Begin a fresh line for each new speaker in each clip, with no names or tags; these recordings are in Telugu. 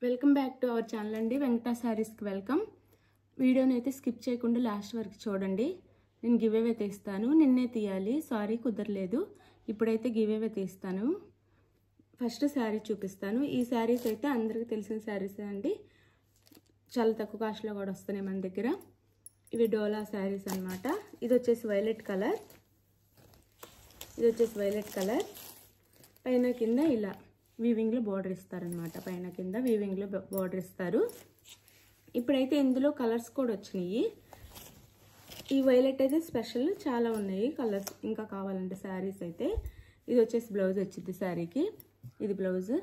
Welcome back to our channel అండి. వెంకటా శారీస్కి వెల్కమ్. వీడియోని అయితే స్కిప్ చేయకుండా లాస్ట్ వరకు చూడండి. నేను గివ్ అవే తీస్తాను. నిన్నే తీయాలి, సారీ కుదరలేదు. ఇప్పుడైతే గివ్ అవే తీస్తాను. ఫస్ట్ శారీ చూపిస్తాను. ఈ శారీస్ అయితే అందరికీ తెలిసిన శారీస్ అండి. చాలా తక్కువ కాస్ట్లో కూడా వస్తున్నాయి మన దగ్గర. ఇవి డోలా శారీస్ అన్నమాట. ఇది వచ్చేసి వైలెట్ కలర్, ఇది వచ్చేసి వైలెట్ కలర్. పైన కింద ఇలా వీవింగ్లో బార్డర్ ఇస్తారనమాట. పైన కింద వీవింగ్లో బార్డర్ ఇస్తారు. ఇప్పుడైతే ఇందులో కలర్స్ కూడా వచ్చినాయి. ఈ వైలెట్ అయితే స్పెషల్, చాలా ఉన్నాయి కలర్స్. ఇంకా కావాలంటే శారీస్ అయితే ఇది వచ్చేసి బ్లౌజ్ వచ్చింది శారీకి. ఇది బ్లౌజ్.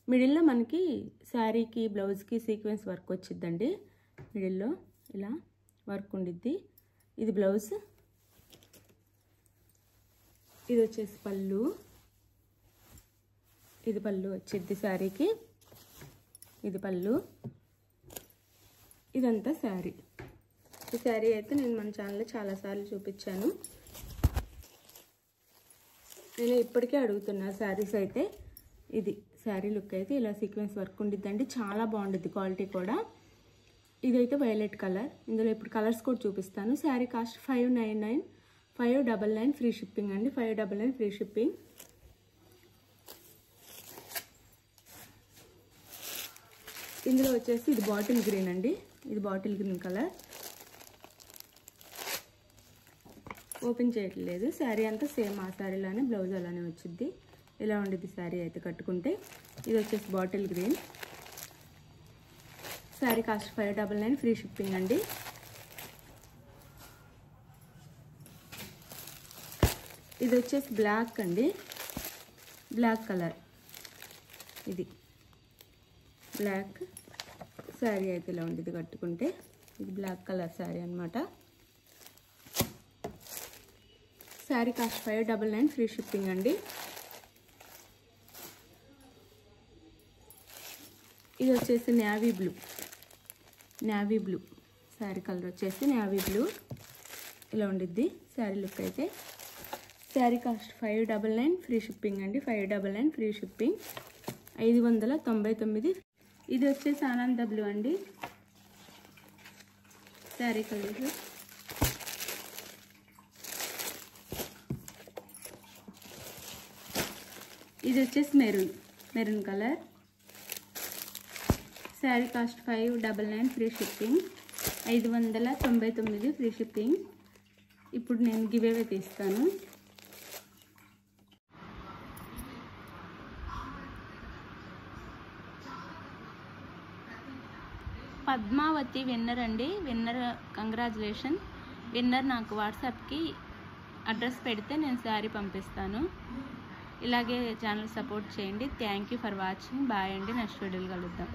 మిడిల్లో మనకి శారీకి బ్లౌజ్కి సీక్వెన్స్ వర్క్ వచ్చిద్దండి. మిడిల్లో ఇలా వర్క్ ఉండిద్ది. ఇది బ్లౌజ్. ఇది వచ్చేసి పళ్ళు. ఇది పళ్ళు వచ్చింది శారీకి. ఇది పళ్ళు. ఇదంతా శారీ. ఈ శారీ అయితే నేను మన ఛానల్లో చాలాసార్లు చూపించాను. నేను ఇప్పటికే అడుగుతున్నా శారీస్ అయితే. ఇది శారీ లుక్ అయితే ఇలా సీక్వెన్స్ వర్క్ ఉండిద్దండి. చాలా బాగుంటుంది క్వాలిటీ కూడా. ఇదైతే వైలెట్ కలర్. ఇందులో ఇప్పుడు కలర్స్ కూడా చూపిస్తాను. శారీ కాస్ట్ 599, 599 ఫ్రీ షిప్పింగ్ అండి. 599 ఫ్రీ షిప్పింగ్. ఇందులో వచ్చేసి ఇది బాటిల్ గ్రీన్ అండి. ఇది బాటిల్ గ్రీన్ కలర్. ఓపెన్ చేయట్లేదు. శారీ అంతా సేమ్ ఆ శారీలానే, బ్లౌజ్ అలానే వచ్చింది. ఇలా ఉండిద్ది శారీ అయితే కట్టుకుంటే. ఇది వచ్చేసి bottle green. Sari cost 599 free shipping అండి. ఇది వచ్చేసి బ్లాక్ అండి. Black colour. ఇది బ్లాక్ శారీ అయితే ఇలా ఉండేది కట్టుకుంటే. ఇది బ్లాక్ కలర్ శారీ అనమాట. శారీ కాస్ట్ 599 ఫ్రీ షిప్పింగ్ అండి. ఇది వచ్చేసి navy blue. Navy blue sari colour వచ్చేసి నేవీ బ్లూ. ఇలా ఉండిద్ది శారీ లుక్ అయితే. శారీ కాస్ట్ 599 ఫ్రీ షిప్పింగ్ అండి. 599 ఫ్రీ షిప్పింగ్. 599. ఇది వచ్చేసి ఆనంద బ్లూ అండి. శారీ కలర్. ఇది వచ్చేసి maroon colour. Sari cost 599 free shipping. 599 free shipping. ఇప్పుడు నేను గివ్ అవే తీస్తాను. పద్మావతి విన్నర్ అండి. Winner congratulation. విన్నర్ నాకు వాట్సాప్కి అడ్రస్ పెడితే నేను శారీ పంపిస్తాను. ఇలాగే ఛానల్ సపోర్ట్ చేయండి. Thank you for watching. Bye అండి. నెక్స్ట్ వీడియోలో కలుద్దాం.